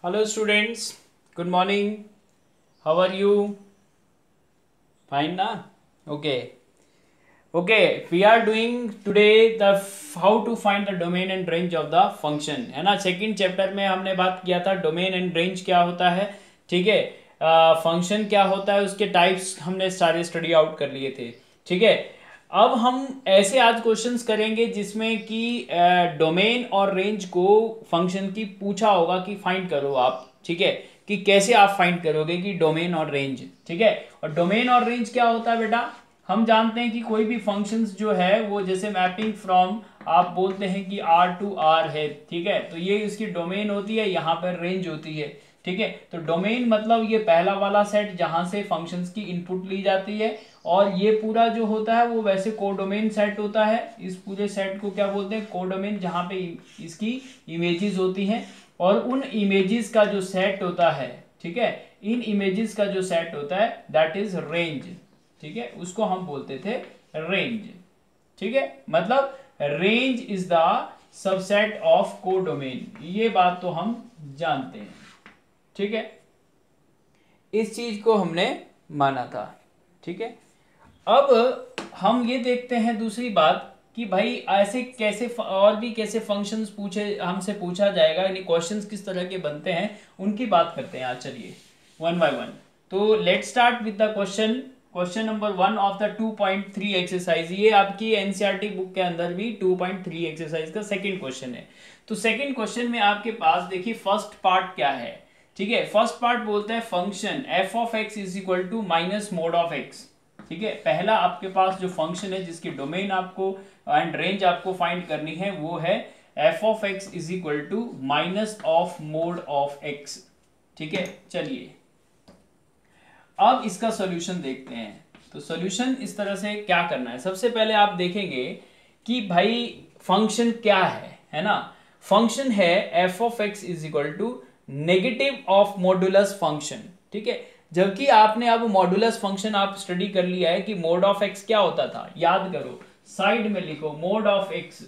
Hello students, good morning. How are you? Fine na? Okay. Okay, we are doing today the how to find the domain and range of the function है ना। Second chapter में हमने बात किया था domain and range क्या होता है, ठीक है। फंक्शन क्या होता है, उसके टाइप्स हमने सारे स्टडी आउट कर लिए थे, ठीक है। अब हम ऐसे आज क्वेश्चंस करेंगे जिसमें कि डोमेन और रेंज को फंक्शन की पूछा होगा कि फाइंड करो आप, ठीक है। कि कैसे आप फाइंड करोगे कि डोमेन और रेंज, ठीक है। और डोमेन और रेंज क्या होता है बेटा, हम जानते हैं कि कोई भी फंक्शंस जो है वो जैसे मैपिंग फ्रॉम आप बोलते हैं कि आर टू आर है, ठीक है। तो ये इसकी डोमेन होती है, यहाँ पर रेंज होती है, ठीक है। तो डोमेन मतलब ये पहला वाला सेट जहां से फंक्शंस की इनपुट ली जाती है, और ये पूरा जो होता है वो वैसे कोडोमेन सेट होता है। इस पूरे सेट को क्या बोलते हैं, कोडोमेन, जहां पे इसकी इमेजेस होती हैं, और उन इमेजेस का जो सेट होता है, ठीक है, इन इमेजेस का जो सेट होता है दैट इज रेंज, ठीक है। उसको हम बोलते थे रेंज, ठीक है। मतलब range is the subset of codomain, ये बात तो हम जानते हैं, ठीक है। इस चीज को हमने माना था, ठीक है। अब हम ये देखते हैं दूसरी बात कि भाई ऐसे कैसे और भी कैसे फंक्शंस पूछे हमसे पूछा जाएगा, यानी क्वेश्चंस किस तरह के बनते हैं उनकी बात करते हैं आज। चलिए वन बाय वन। तो let start with the question number 1 of the 2.3 exercise. ये आपकी एनसीईआरटी बुक के अंदर भी 2.3 एक्सरसाइज का सेकंड क्वेश्चन है। तो सेकंड क्वेश्चन में आपके पास देखिए फर्स्ट पार्ट क्या है, ठीक है। फर्स्ट पार्ट बोलता है function f of x is equal to minus mod of x, ठीक है। पहला आपके पास जो फंक्शन है जिसकी डोमेन आपको एंड रेंज आपको फाइंड करनी है वो है f of x is equal to minus of mod of x, ठीक है। चलिए अब इसका सॉल्यूशन देखते हैं। तो सॉल्यूशन इस तरह से क्या करना है, सबसे पहले आप देखेंगे कि भाई फंक्शन क्या है ना। फंक्शन है f of x is equal to negative of modulus function, ठीक है। जबकि आपने अब मॉडुलस फंक्शन आप स्टडी कर लिया है कि मोड ऑफ एक्स क्या होता था, याद करो, साइड में लिखो मोड ऑफ एक्स,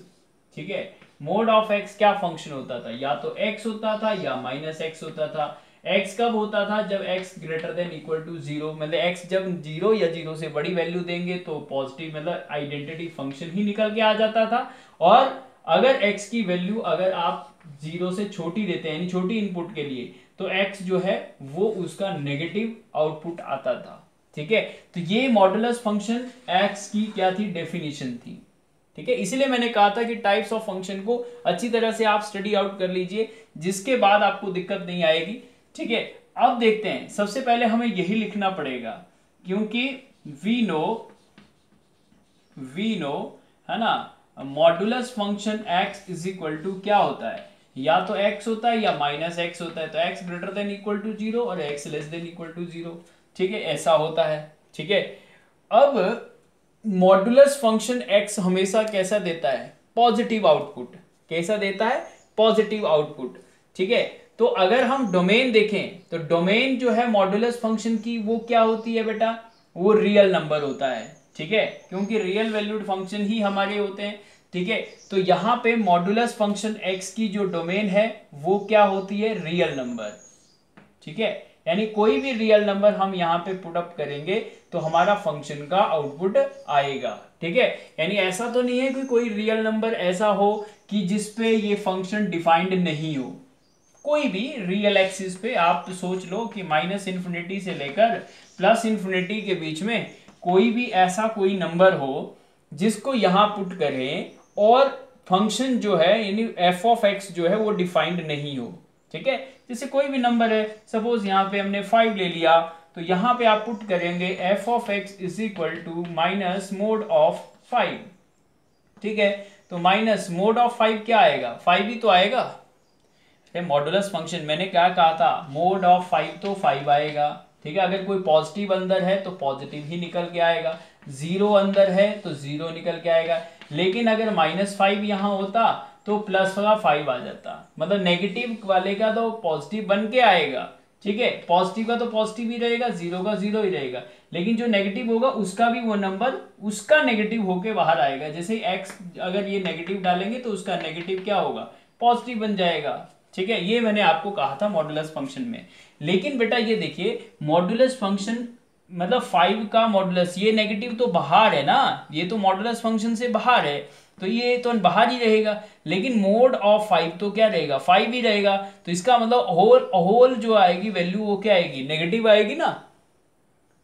ठीक है। मोड ऑफ एक्स क्या फंक्शन होता था, या तो एक्स होता था या माइनस एक्स होता था। एक्स कब होता था, जब x greater than equal to zero, मतलब एक्स जब जीरो या जीरो से बड़ी वैल्यू देंगे तो पॉजिटिव मतलब आइडेंटिटी फंक्शन ही निकल के आ जाता था। और अगर एक्स की वैल्यू अगर आप जीरो से छोटी देते हैं, यानी छोटी इनपुट के लिए, तो एक्स जो है वो उसका नेगेटिव आउटपुट आता था, ठीक है। तो ये मॉडुलस फंक्शन एक्स की क्या थी, डेफिनेशन थी, ठीक है। इसीलिए मैंने कहा था कि टाइप्स ऑफ फंक्शन को अच्छी तरह से आप स्टडी आउट कर लीजिए, जिसके बाद आपको दिक्कत नहीं आएगी, ठीक है। अब देखते हैं, सबसे पहले हमें यही लिखना पड़ेगा क्योंकि वी नो है ना, modulus function x is equal to क्या होता है, या तो x होता है या माइनस एक्स होता है। तो x greater than equal to zero और x less than equal to zero, ठीक है, ऐसा होता है, ठीक है। अब मॉडुलस फंक्शन x हमेशा कैसा देता है, पॉजिटिव आउटपुट। कैसा देता है, पॉजिटिव आउटपुट, ठीक है। तो अगर हम डोमेन देखें तो डोमेन जो है मॉडुलस फंक्शन की वो क्या होती है बेटा, वो रियल नंबर होता है, ठीक है, क्योंकि रियल वैल्यूड फंक्शन ही हमारे होते हैं, ठीक है। तो यहां पे मॉडुलस फंक्शन x की जो डोमेन है वो क्या होती है, रियल नंबर, ठीक है। यानी कोई भी रियल नंबर हम यहाँ पे पुट अप करेंगे तो हमारा फंक्शन का आउटपुट आएगा, ठीक है। यानी ऐसा तो नहीं है कि कोई रियल नंबर ऐसा हो कि जिसपे ये फंक्शन डिफाइंड नहीं हो। कोई भी रियल एक्सिस पे आप सोच लो कि माइनस इन्फिनिटी से लेकर प्लस इन्फिनिटी के बीच में कोई भी ऐसा कोई नंबर हो जिसको यहां पुट करें और फंक्शन जो है यानी एफ ऑफ एक्स जो है वो डिफाइंड नहीं हो, ठीक है। जैसे कोई भी नंबर है, सपोज यहाँ पे हमने 5 ले लिया, तो यहाँ पे आप पुट करेंगे f of x is equal to minus mod of 5, ठीक है। तो माइनस मोड ऑफ 5 क्या आएगा, 5 ही तो आएगा। मॉडुलस फंक्शन मैंने क्या कहा था, मोड ऑफ 5 तो 5 आएगा, ठीक है। अगर कोई पॉजिटिव अंदर है तो पॉजिटिव ही निकल के आएगा, जीरो अंदर है तो जीरो निकल के आएगा। लेकिन अगर -5 यहाँ होता तो प्लस का 5 आ जाता, मतलब नेगेटिव वाले का तो पॉजिटिव बन के आएगा, ठीक है। पॉजिटिव का तो पॉजिटिव ही रहेगा, जीरो का जीरो ही रहेगा, लेकिन जो नेगेटिव होगा उसका भी वो नंबर उसका नेगेटिव होके बाहर आएगा। जैसे एक्स अगर ये नेगेटिव डालेंगे तो उसका नेगेटिव क्या होगा, पॉजिटिव बन जाएगा, ठीक है, ये मैंने आपको कहा था मॉडुलस फंक्शन में। लेकिन बेटा ये देखिए मॉडुलस फंक्शन मतलब 5 का मॉडुलस, ये नेगेटिव तो बाहर है ना, ये तो मॉडुलस फंक्शन से बाहर है, तो ये तो बाहर ही रहेगा। लेकिन मोड ऑफ 5 तो क्या रहेगा, 5 ही रहेगा। तो इसका मतलब होल होल जो आएगी वैल्यू वो क्या आएगी, नेगेटिव आएगी ना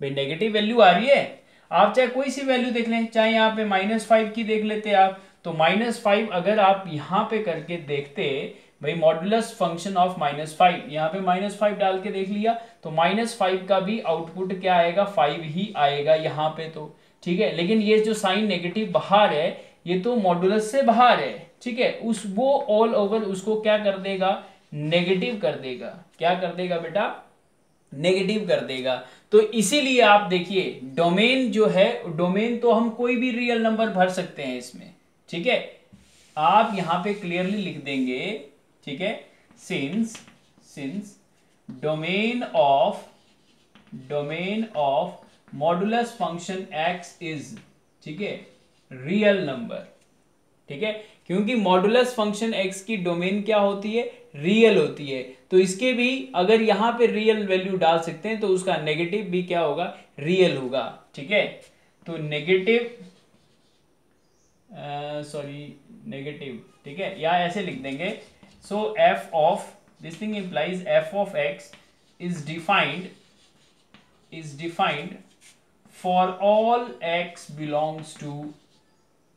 भाई, नेगेटिव वैल्यू आ रही है। आप चाहे कोई सी वैल्यू देख लें, चाहे यहाँ पे -5 की देख लेते आप, तो -5 अगर आप यहाँ पे करके देखते भाई मॉडुलस फंक्शन ऑफ -5, यहाँ पे -5 डाल के देख लिया, तो -5 का भी आउटपुट क्या आएगा, 5 ही आएगा यहाँ पे तो, ठीक है। लेकिन ये जो साइन नेगेटिव बाहर है, ये तो मॉडुलस से बाहर है, ठीक है, उस वो ऑल ओवर उसको क्या कर देगा, नेगेटिव कर देगा। क्या कर देगा बेटा, नेगेटिव कर देगा। तो इसीलिए आप देखिए डोमेन जो है, डोमेन तो हम कोई भी रियल नंबर भर सकते हैं इसमें, ठीक है। आप यहां पे क्लियरली लिख देंगे, ठीक है, since since domain of modulus function x is, ठीक है, रियल नंबर, ठीक है, क्योंकि मॉडुलस फंक्शन एक्स की डोमेन क्या होती है, रियल होती है। तो इसके भी अगर यहां पे रियल वैल्यू डाल सकते हैं तो उसका नेगेटिव भी क्या होगा, रियल होगा, ठीक है। तो नेगेटिव नेगेटिव, ठीक है, या ऐसे लिख देंगे, so F of this thing implies F of x is defined for all x belongs to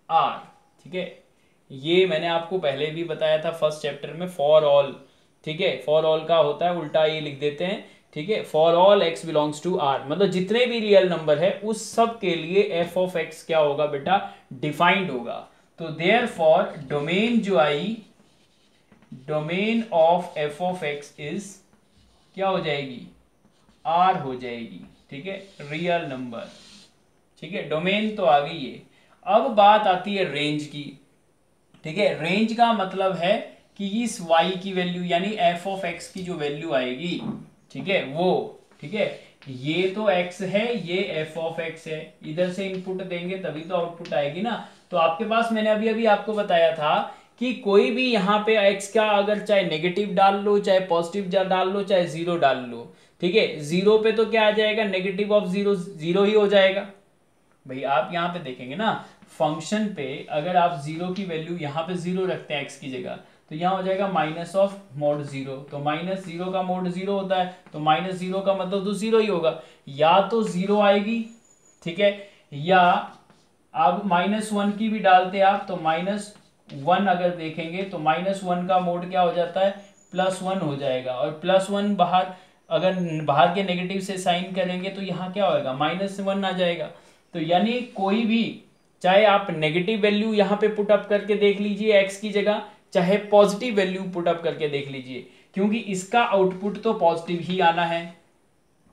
R, ठीक है। ये मैंने आपको पहले भी बताया था फर्स्ट चैप्टर में, फॉर ऑल, ठीक है, फॉर ऑल का होता है उल्टा ये लिख देते हैं, ठीक है, for all x belongs to R, मतलब जितने भी रियल नंबर है उस सब के लिए एफ ऑफ एक्स क्या होगा बेटा, डिफाइंड होगा। तो देयर फॉर डोमेन जो आई, domain of F of x is क्या हो जाएगी, आर हो जाएगी, ठीक है, रियल नंबर, ठीक है, डोमेन तो आ गई है। अब बात आती है रेंज की, ठीक है। रेंज का मतलब है कि इस y की वैल्यू यानी एफ ऑफ एक्स की जो वैल्यू आएगी, ठीक है, वो, ठीक है, ये तो x है, ये एफ ऑफ एक्स है, इधर से इनपुट देंगे तभी तो आउटपुट आएगी ना। तो आपके पास मैंने अभी अभी आपको बताया था कि कोई भी यहाँ पे x का अगर चाहे नेगेटिव डाल लो, चाहे पॉजिटिव डाल लो, चाहे जीरो डाल लो, ठीक है, जीरो पे तो क्या आ जाएगा, नेगेटिव ऑफ जीरो जीरो ही हो जाएगा। भाई आप यहाँ पे देखेंगे ना फंक्शन पे, अगर आप जीरो की वैल्यू यहाँ पे जीरो रखते हैं एक्स की जगह, तो यहाँ हो जाएगा माइनस ऑफ मोड जीरो, तो माइनस जीरो का मोड जीरो होता है, तो माइनस जीरो का मतलब तो जीरो ही होगा, या तो जीरो आएगी, ठीक है, या अब -1 की भी डालते आप तो -1 अगर देखेंगे तो -1 का मोड क्या हो जाता है, +1 हो जाएगा, और +1 बाहर अगर बाहर के नेगेटिव से साइन करेंगे तो यहाँ क्या होगा, -1 आ जाएगा। तो यानी कोई भी, चाहे आप नेगेटिव वैल्यू यहाँ पे पुट अप करके देख लीजिए एक्स की जगह, चाहे पॉजिटिव वैल्यू पुट अप करके देख लीजिए, क्योंकि इसका आउटपुट तो पॉजिटिव ही आना है,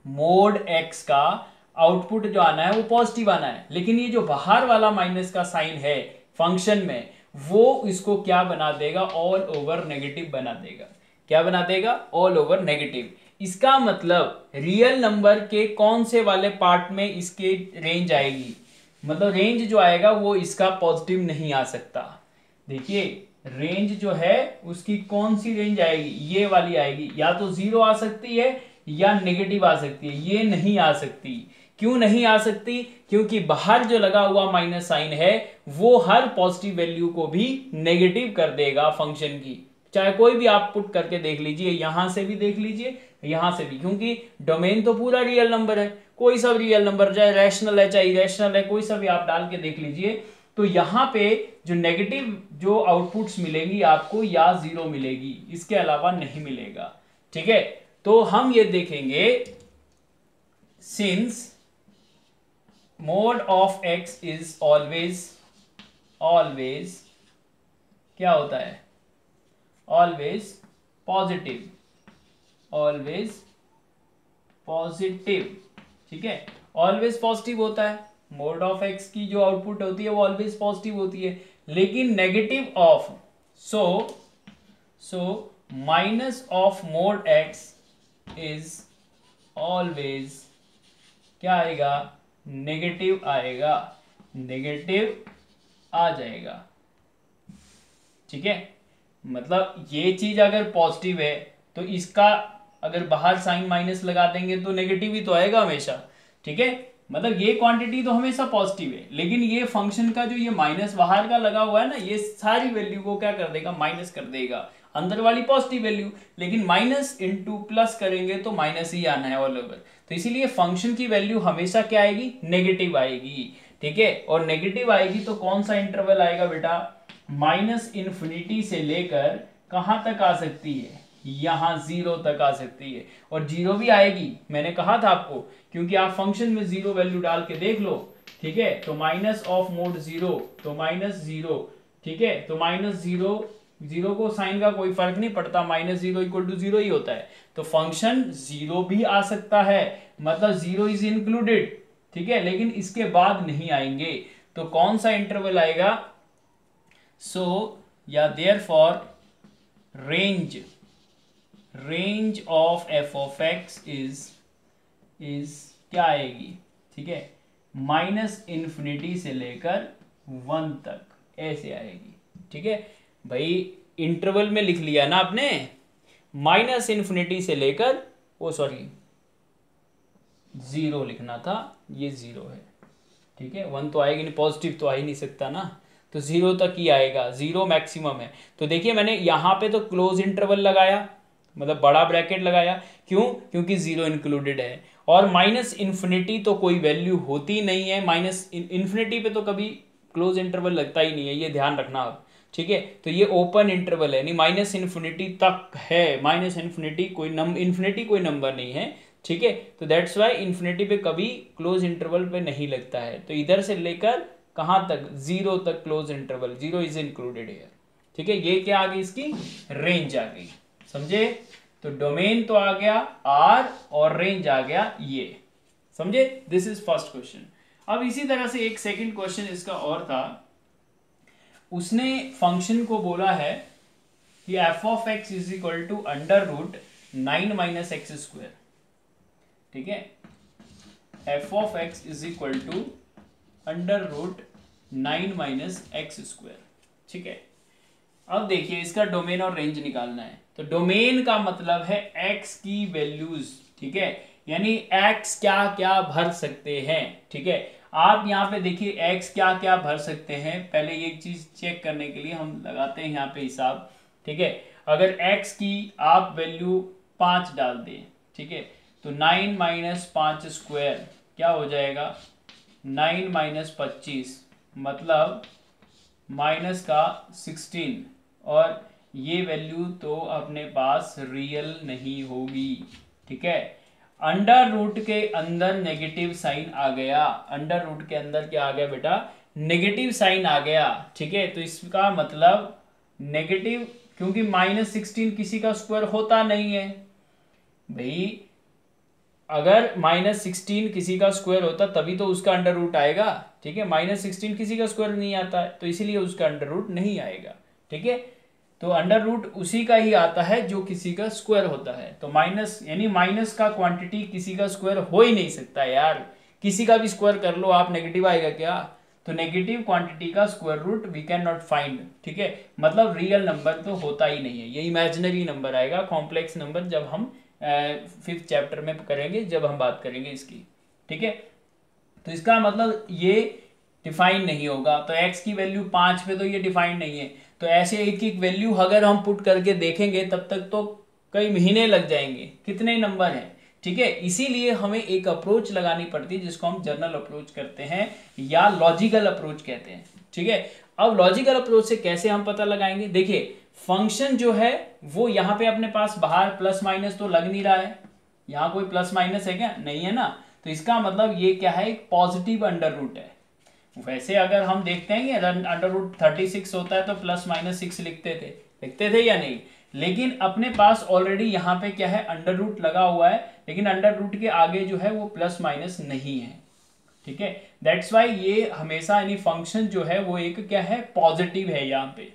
मोड एक्स का आउटपुट जो आना है वो पॉजिटिव आना है। लेकिन ये जो बाहर वाला माइनस का साइन है फंक्शन में, वो इसको क्या बना देगा, ऑल ओवर नेगेटिव बना देगा। क्या बना देगा, ऑल ओवर नेगेटिव। इसका मतलब रियल नंबर के कौन से वाले पार्ट में इसके रेंज आएगी, मतलब रेंज जो आएगा वो इसका पॉजिटिव नहीं आ सकता। देखिए रेंज जो है उसकी कौन सी रेंज आएगी, ये वाली आएगी, या तो जीरो आ सकती है या नेगेटिव आ सकती है, ये नहीं आ सकती। क्यों नहीं आ सकती, क्योंकि बाहर जो लगा हुआ माइनस साइन है वो हर पॉजिटिव वैल्यू को भी नेगेटिव कर देगा फंक्शन की, चाहे कोई भी आप पुट करके देख लीजिए, यहां से भी देख लीजिए, यहां से भी, क्योंकि डोमेन तो पूरा रियल नंबर है, कोई सा रियल नंबर, चाहे रैशनल है चाहे इरेशनल है, कोई सा भी आप डाल के देख लीजिए, तो यहां पे जो नेगेटिव जो आउटपुट्स मिलेंगी आपको, या जीरो मिलेगी, इसके अलावा नहीं मिलेगा, ठीक है। तो हम ये देखेंगे, since mode of x is always क्या होता है, ऑलवेज पॉजिटिव, ऑलवेज पॉजिटिव, ठीक है, ऑलवेज पॉजिटिव होता है, मोड ऑफ एक्स की जो आउटपुट होती है वो ऑलवेज पॉजिटिव होती है। लेकिन negative of, so minus of mode x is always क्या आएगा, नेगेटिव आएगा, नेगेटिव आ जाएगा, ठीक है। मतलब ये चीज अगर पॉजिटिव है तो इसका अगर बाहर साइन माइनस लगा देंगे तो नेगेटिव ही तो आएगा हमेशा, ठीक है। मतलब ये क्वांटिटी तो हमेशा पॉजिटिव है, लेकिन ये फंक्शन का जो ये माइनस बाहर का लगा हुआ है ना, ये सारी वैल्यू को क्या कर देगा, माइनस कर देगा, अंदर वाली पॉजिटिव वैल्यू, लेकिन माइनस इंटू प्लस करेंगे तो माइनस ही आना है ऑल ओवर। तो इसीलिए फंक्शन की वैल्यू हमेशा क्या आएगी, नेगेटिव आएगी, ठीक है। और नेगेटिव आएगी तो कौन सा इंटरवल आएगा बेटा, माइनस इन्फिनिटी से लेकर कहां तक आ सकती है, यहां 0 तक आ सकती है। और 0 भी आएगी, मैंने कहा था आपको, क्योंकि आप फंक्शन में 0 वैल्यू डाल के देख लो, ठीक है। तो माइनस ऑफ मोड 0, तो -0, ठीक है। तो -0, 0 को साइन का कोई फर्क नहीं पड़ता, -0 = 0 ही होता है। तो फंक्शन 0 भी आ सकता है, मतलब 0 इज इंक्लूडेड, ठीक है, लेकिन इसके बाद नहीं आएंगे। तो कौन सा इंटरवल आएगा, सो या therefore range of f of x is क्या आएगी, ठीक है, -इन्फिनिटी से लेकर 1 तक ऐसे आएगी, ठीक है भाई। इंटरवल में लिख लिया ना आपने, -इन्फिनिटी से लेकर 0 लिखना था, ये 0 है, ठीक है। 1 तो आएगी नहीं, पॉजिटिव तो आ ही नहीं सकता ना, तो 0 तक ही आएगा, 0 मैक्सिमम है। तो देखिए मैंने यहाँ पे तो क्लोज इंटरवल लगाया, मतलब बड़ा ब्रैकेट लगाया, क्यों, क्योंकि 0 इंक्लूडेड है। और -इन्फिनिटी तो कोई वैल्यू होती नहीं है, -इन्फिनिटी पे तो कभी क्लोज इंटरवल लगता ही नहीं है, ये ध्यान रखना आप, ठीक है। तो ये ओपन इंटरवल है, यानी -इन्फिनिटी तक है, -इन्फिनिटी कोई नंबर नहीं है, ठीक है। तो दैट्स वाई इन्फिनिटी पे कभी क्लोज इंटरवल पे नहीं लगता है। तो इधर से लेकर कहां तक, 0 तक close interval, 0 is included here, ठीक है। ये क्या आ गई, इसकी रेंज आ गई, समझे। तो डोमेन तो आ गया R और रेंज आ गया ये, समझे। This is first question. अब इसी तरह से एक सेकंड क्वेश्चन इसका और था, उसने फंक्शन को बोला है कि f of x is equal to √9 - x², ठीक है। f of x is equal to √9 - x², ठीक है। अब देखिए इसका डोमेन और रेंज निकालना है। तो डोमेन का मतलब है x की वैल्यूज, ठीक है, यानी x क्या क्या भर सकते हैं, ठीक है। आप यहाँ पे देखिए x क्या क्या भर सकते हैं, पहले ये चीज चेक करने के लिए हम लगाते हैं यहाँ पे हिसाब, ठीक है। अगर x की आप वैल्यू 5 डाल दें, ठीक है, तो 9 - 5² क्या हो जाएगा, 9 - 25, मतलब -16, और ये वैल्यू तो अपने पास रियल नहीं होगी, ठीक है। अंडर रूट के अंदर नेगेटिव साइन आ गया, अंडर रूट के अंदर क्या आ गया बेटा, नेगेटिव साइन आ गया, ठीक है। तो इसका मतलब नेगेटिव, क्योंकि -16 किसी का स्क्वायर होता नहीं है भाई, अगर -16 किसी का स्क्वायर होता तभी तो उसका अंडर रूट आएगा, ठीक है। -16 किसी का स्क्वायर नहीं आता है, तो इसीलिए उसका अंडर रूट नहीं आएगा, ठीक है। तो अंडर रूट उसी का ही आता है जो किसी का स्क्वायर होता है। तो माइनस, यानी माइनस का क्वांटिटी किसी का स्क्वायर हो ही नहीं सकता यार, किसी का भी स्क्वायर कर लो आप, नेगेटिव आएगा क्या। तो नेगेटिव क्वांटिटी का square root we can not find, ठीक है। मतलब रियल नंबर तो होता ही नहीं है, ये इमेजिनरी नंबर आएगा, कॉम्प्लेक्स नंबर जब हम 5th चैप्टर में करेंगे, जब हम बात करेंगे इसकी, ठीक है। तो इसका मतलब ये डिफाइन नहीं होगा। तो x की वैल्यू 5 पे तो ये डिफाइन नहीं है, तो ऐसे एक एक वैल्यू अगर हम पुट करके देखेंगे तब तक तो कई महीने लग जाएंगे, कितने नंबर हैं, ठीक है। इसीलिए हमें एक अप्रोच लगानी पड़ती है जिसको हम जर्नल अप्रोच करते हैं या लॉजिकल अप्रोच कहते हैं, ठीक है। अब लॉजिकल अप्रोच से कैसे हम पता लगाएंगे, देखिए फंक्शन जो है वो यहाँ पे अपने पास बाहर प्लस माइनस तो लग नहीं रहा है, यहाँ कोई प्लस माइनस है क्या, नहीं है ना। तो इसका मतलब ये क्या है, एक पॉजिटिव अंडर रूट है। वैसे अगर हम देखते हैं कि अंडर रूट 36 होता है तो +-6 लिखते थे या नहीं, लेकिन अपने पास ऑलरेडी यहाँ पे क्या है, अंडर रूट लगा हुआ है, लेकिन अंडर रूट के आगे जो है वो प्लस माइनस नहीं है, ठीक है। दैट्स वाई ये हमेशा, यानी फंक्शन जो है वो एक क्या है, पॉजिटिव है यहाँ पे,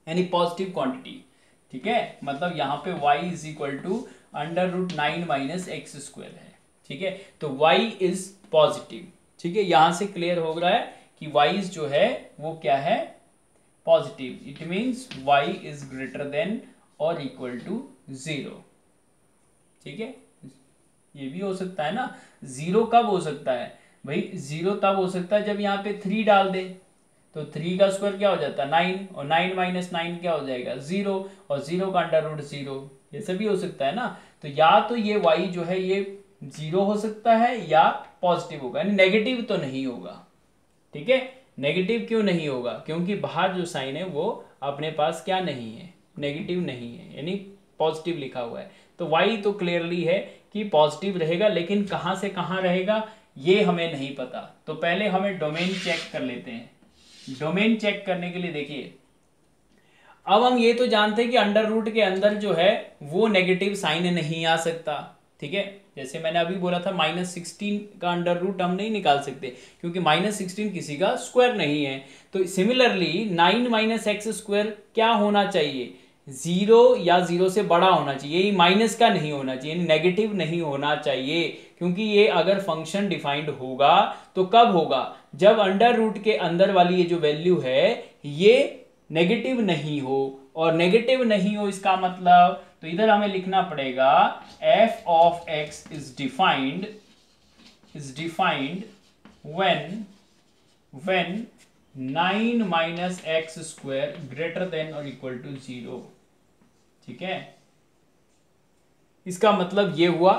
यानी पॉजिटिव क्वांटिटी, ठीक है। मतलब यहाँ पे y is equal to √9 - x² है, ठीक है। तो y इज पॉजिटिव, ठीक है। यहां से क्लियर हो रहा है कि y जो है वो क्या है, positive, it means y is greater then और इक्वल टू 0। ठीक है, ये भी हो सकता है ना। 0 कब हो सकता है भाई? 0 तब हो सकता है जब यहाँ पे 3 डाल दे, तो 3 का स्क्वायर क्या हो जाता है 9, और 9 माइनस 9 क्या हो जाएगा 0, और 0 का अंडर रूट 0, ये सब भी हो सकता है ना। तो या तो ये y जो है ये 0 हो सकता है या पॉजिटिव होगा, यानी नेगेटिव तो नहीं होगा। ठीक है, नेगेटिव क्यों नहीं होगा? क्योंकि बाहर जो साइन है वो अपने पास क्या नहीं है, नेगेटिव नहीं है, यानी पॉजिटिव लिखा हुआ है। तो y तो क्लियरली है कि पॉजिटिव रहेगा, लेकिन कहाँ से कहाँ रहेगा ये हमें नहीं पता। तो पहले हमें डोमेन चेक कर लेते हैं। डोमेन चेक करने के लिए देखिए, अब हम ये तो जानते हैं कि अंडर रूट के अंदर जो है वो नेगेटिव साइन नहीं आ सकता। ठीक है, जैसे मैंने अभी बोला था -16 का अंडर रूट हम नहीं निकाल सकते, क्योंकि -16 किसी का स्क्वायर नहीं है। तो सिमिलरली 9 माइनस एक्स स्क्वायर क्या होना चाहिए? 0 या 0 से बड़ा होना चाहिए, ये माइनस का नहीं होना चाहिए, नेगेटिव नहीं होना चाहिए। क्योंकि ये अगर फंक्शन डिफाइंड होगा तो कब होगा? जब अंडर रूट के अंदर वाली ये जो वैल्यू है ये नेगेटिव नहीं हो, और नेगेटिव नहीं हो इसका मतलब, तो इधर हमें लिखना पड़ेगा f of x is defined when 9 minus x square greater then और इक्वल टू 0। ठीक है, इसका मतलब ये हुआ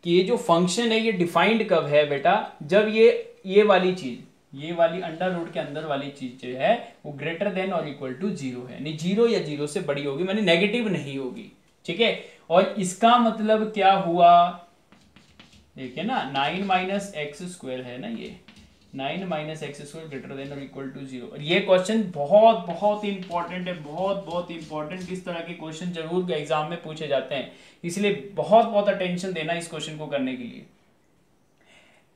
कि ये जो फंक्शन है ये डिफाइंड कब है बेटा? जब ये वाली चीज, ये वाली अंडर रूट के अंदर वाली चीज जो है वो ग्रेटर देन और इक्वल टू 0 है, यानी 0 या 0 से बड़ी होगी, माने नेगेटिव नहीं होगी। ठीक है, और इसका मतलब क्या हुआ? देखिए ना, 9 माइनस एक्स स्क्वायर है ना, ये 9 minus x square greater then और इक्वल टू 0। और ये क्वेश्चन बहुत बहुत इंपॉर्टेंट है, बहुत बहुत इंपॉर्टेंट। इस तरह के क्वेश्चन जरूर एग्जाम में पूछे जाते हैं, इसलिए बहुत बहुत अटेंशन देना इस क्वेश्चन को करने के लिए।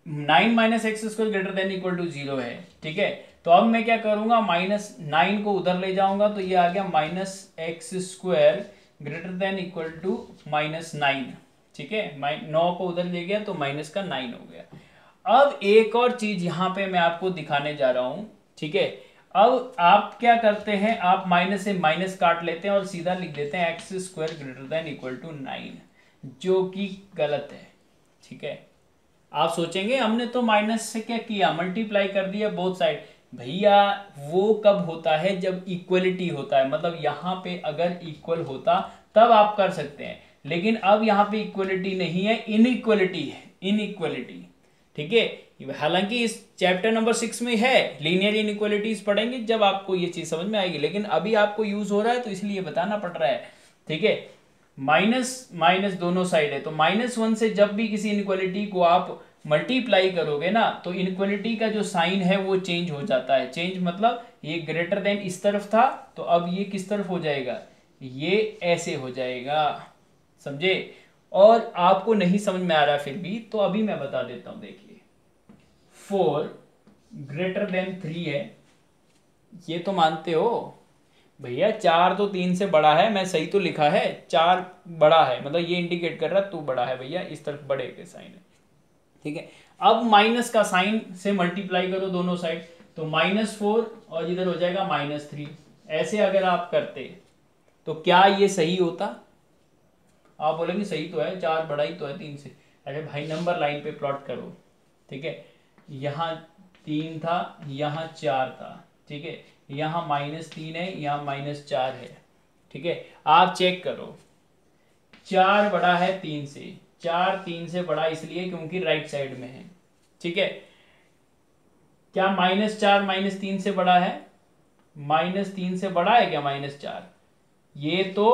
9 minus x square greater than equal to 0 है। ठीक है, तो अब मैं क्या करूंगा, -9 को उधर ले जाऊंगा, तो ये आ गया minus x square greater than equal to -9। ठीक है, 9 को उधर ले गया तो माइनस का 9 हो गया। अब एक और चीज यहां पे मैं आपको दिखाने जा रहा हूं। ठीक है, अब आप क्या करते हैं, आप माइनस से माइनस काट लेते हैं और सीधा लिख देते हैं x square greater than equal to 9, जो कि गलत है। ठीक है, आप सोचेंगे हमने तो माइनस से क्या किया, मल्टीप्लाई कर दिया बोथ साइड। भैया वो कब होता है? जब इक्वलिटी होता है, मतलब यहाँ पे अगर इक्वल होता तब आप कर सकते हैं, लेकिन अब यहाँ पे इक्वलिटी नहीं है, इनइक्वलिटी है, इनइक्वलिटी। ठीक है, हालांकि इस चैप्टर नंबर 6 में है, लीनियर इनइक्वलिटीज पढ़ेंगे जब आपको ये चीज समझ में आएगी, लेकिन अभी आपको यूज हो रहा है तो इसलिए बताना पड़ रहा है। ठीक है, माइनस माइनस दोनों साइड है, तो -1 से जब भी किसी इनइक्वलिटी को आप मल्टीप्लाई करोगे ना, तो इनइक्वलिटी का जो साइन है वो चेंज हो जाता है। चेंज मतलब ये ग्रेटर देन इस तरफ था, तो अब ये किस तरफ हो जाएगा, ये ऐसे हो जाएगा। समझे? और आपको नहीं समझ में आ रहा फिर भी, तो अभी मैं बता देता हूं। देखिए 4 ग्रेटर देन 3 है, ये तो मानते हो भैया। 4 तो 3 से बड़ा है, मैं सही तो लिखा है, 4 बड़ा है, मतलब ये इंडिकेट कर रहा है 2 बड़ा है भैया, इस तरफ बड़े के साइन है। ठीक है, अब माइनस का साइन से मल्टीप्लाई करो दोनों साइड, तो -4 और इधर हो जाएगा -3। ऐसे अगर आप करते तो क्या ये सही होता? आप बोलेंगे सही तो है, 4 बड़ा ही तो है 3 से। अरे भाई नंबर लाइन पे प्लॉट करो। ठीक है, यहाँ 3 था, यहाँ 4 था। ठीक है, यहाँ -3 है, यहाँ -4 है। ठीक है, आप चेक करो, 4 बड़ा है 3 से, 4 3 से बड़ा इसलिए क्योंकि राइट साइड में है। ठीक है, क्या -4 -3 से बड़ा है? -3 से बड़ा है क्या -4? ये तो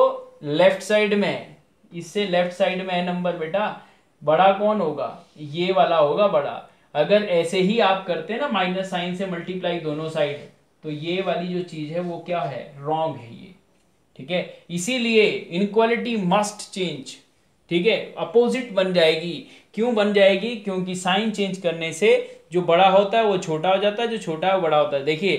लेफ्ट साइड में है, इससे लेफ्ट साइड में है नंबर बेटा। बड़ा कौन होगा? ये वाला होगा बड़ा। अगर ऐसे ही आप करते हैं ना, माइनस साइन से मल्टीप्लाई दोनों साइड, तो ये वाली जो चीज है वो क्या है, रॉन्ग है ये। ठीक है, इसीलिए इनक्वालिटी मस्ट चेंज। ठीक है, अपोजिट बन जाएगी। क्यों बन जाएगी? क्योंकि साइन चेंज करने से जो बड़ा होता है वो छोटा हो जाता है, जो छोटा है वो बड़ा होता है। देखिए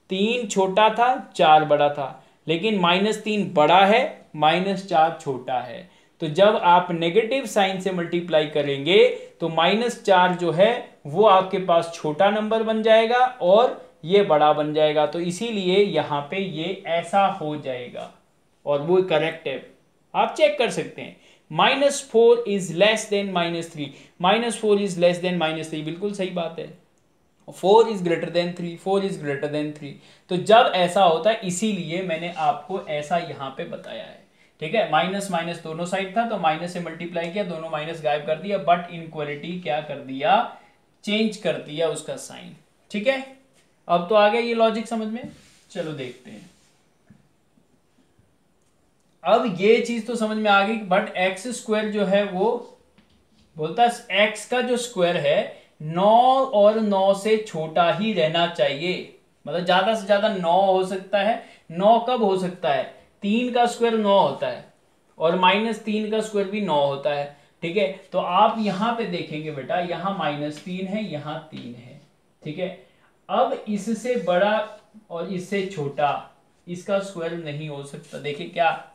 3 छोटा था, 4 बड़ा था, लेकिन -3 बड़ा है, -4 छोटा है। तो जब आप नेगेटिव साइन से मल्टीप्लाई करेंगे तो -4 जो है वो आपके पास छोटा नंबर बन जाएगा, और ये बड़ा बन जाएगा, तो इसीलिए यहाँ पे ये ऐसा हो जाएगा और वो करेक्ट है। आप चेक कर सकते हैं। -4 is less than -3, -4 is less than -3, बिल्कुल सही बात है। 4 is greater then 3, 4 is greater then 3। तो जब ऐसा होता है इसीलिए मैंने आपको ऐसा यहाँ पे बताया है, ठीक है। माइनस माइनस दोनों साइड था तो माइनस से मल्टीप्लाई किया, दोनों माइनस गायब कर दिया, बट इनक्वालिटी क्या कर दिया, चेंज कर दिया उसका साइन, ठीक है। अब तो आ गया ये लॉजिक समझ में। चलो देखते हैं। अब ये चीज तो समझ में आ गई, बट एक्स स्क्वायर जो है वो बोलता है एक्स का जो स्क्वायर है 9 और 9 से छोटा ही रहना चाहिए, मतलब ज्यादा से ज्यादा 9 हो सकता है। 9 कब हो सकता है, 3 का स्क्वायर 9 होता है और -3 का स्क्वायर भी 9 होता है, ठीक है। तो आप यहां पे देखेंगे बेटा, यहां -3 है, यहां 3 है, ठीक है। अब इससे बड़ा और इससे छोटा इसका स्क्वायर नहीं हो सकता। देखिए क्या,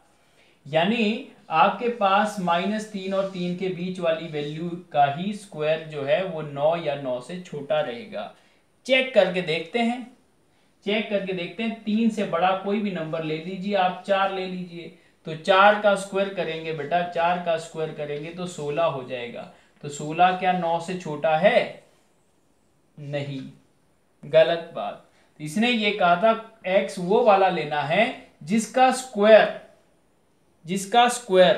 यानी आपके पास -3 और 3 के बीच वाली वैल्यू का ही स्क्वायर जो है वो 9 या 9 से छोटा रहेगा। चेक करके देखते हैं, चेक करके देखते हैं। 3 से बड़ा कोई भी नंबर ले लीजिए, आप 4 ले लीजिए, तो 4 का स्क्वायर करेंगे बेटा, 4 का स्क्वायर करेंगे तो 16 हो जाएगा। तो 16 क्या 9 से छोटा है? नहीं, गलत बात। इसने ये कहा था x वो वाला लेना है जिसका स्क्वायर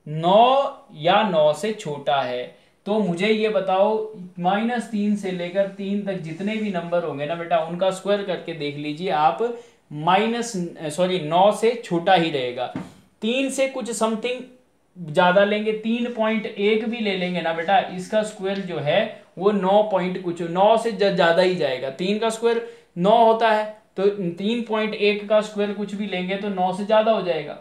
9 या 9 से छोटा है। तो मुझे ये बताओ, -3 से लेकर 3 तक जितने भी नंबर होंगे ना बेटा, उनका स्क्वायर करके देख लीजिए आप, 9 से छोटा ही रहेगा। 3 से कुछ समथिंग ज्यादा लेंगे, 3.1 भी ले लेंगे ना बेटा, इसका स्क्वायर जो है वो 9 पॉइंट कुछ 9 से ज्यादा ही जाएगा। 3 का स्क्वायर 9 होता है, तो 3.1 का स्क्वायर कुछ भी लेंगे तो 9 से ज्यादा हो जाएगा।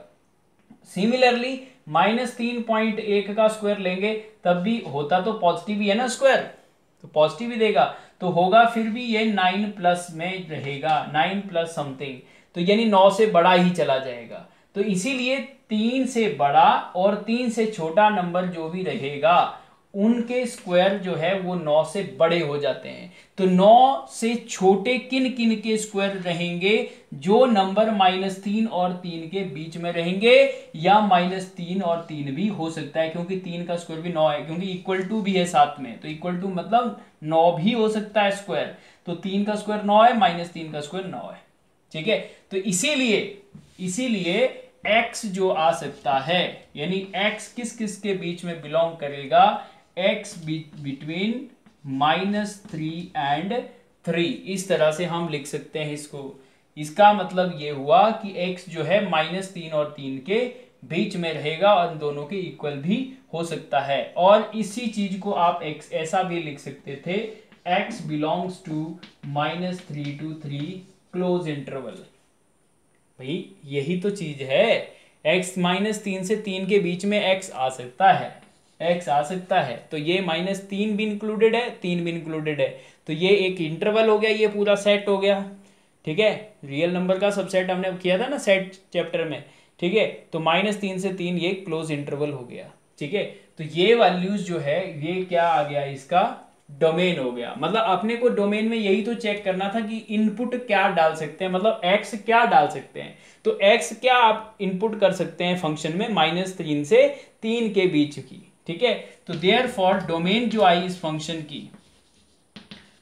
सिमिलरली -3.1 का स्क्वायर लेंगे तब भी होता तो पॉजिटिव ही है ना स्क्वायर, तो पॉजिटिव ही देगा, तो होगा फिर भी ये 9 प्लस में रहेगा, 9 प्लस समथिंग, तो यानी 9 से बड़ा ही चला जाएगा। तो इसीलिए 3 से बड़ा और 3 से छोटा नंबर जो भी रहेगा उनके स्क्वायर जो है वो 9 से बड़े हो जाते हैं। तो 9 से छोटे किन किन के स्क्वायर रहेंगे? जो नंबर -3 और 3 के बीच में रहेंगे, या -3 और 3 भी हो सकता है, क्योंकि 3 का स्क्वायर भी 9 है, क्योंकि इक्वल टू भी है साथ में, तो इक्वल टू मतलब 9 भी हो सकता है स्क्वायर। तो 3 का स्क्वायर 9 है, -3 का स्क्वायर 9 है, ठीक है। तो इसीलिए x जो आ सकता है, यानी x किस किस के बीच में बिलोंग करेगा? x बिटवीन -3 एंड 3, इस तरह से हम लिख सकते हैं इसको। इसका मतलब ये हुआ कि x जो है -3 और 3 के बीच में रहेगा और दोनों के इक्वल भी हो सकता है। और इसी चीज को आप x ऐसा भी लिख सकते थे, x belongs to -3 to 3 close interval. भाई यही तो चीज है, x -3 से 3 के बीच में x आ सकता है, x आ सकता है, तो ये -3 भी इंक्लूडेड है, 3 भी इंक्लूडेड है, तो ये एक इंटरवल हो गया, ये पूरा सेट हो गया, ठीक है। रियल नंबर का सबसेट हमने किया था ना सेट चैप्टर में, ठीक है। तो -3 से 3 ये क्लोज इंटरवल हो गया, ठीक है। तो ये वैल्यूज जो है ये क्या आ गया, इसका डोमेन हो गया। मतलब अपने को डोमेन में यही तो चेक करना था कि इनपुट क्या डाल सकते हैं, मतलब x क्या डाल सकते हैं। तो x क्या आप इनपुट कर सकते हैं फंक्शन में, -3 से 3 के बीच की, ठीक है। तो देयरफॉर डोमेन जो आई इस फंक्शन की,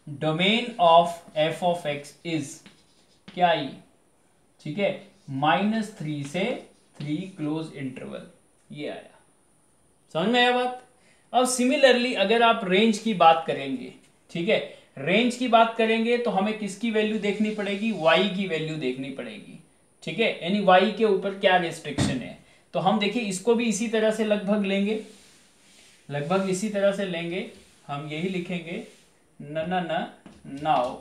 domain of f of x is क्या आई, ठीक है, -3 से 3 क्लोज इंटरवल, ये आया। समझ में आया बात? अब सिमिलरली अगर आप रेंज की बात करेंगे, ठीक है, रेंज की बात करेंगे तो हमें किसकी वैल्यू देखनी पड़ेगी? y की वैल्यू देखनी पड़ेगी, ठीक है। यानी y के ऊपर क्या रिस्ट्रिक्शन है, तो हम देखिए इसको भी इसी तरह से लगभग लेंगे, लगभग इसी तरह से लेंगे। हम यही लिखेंगे नाउ,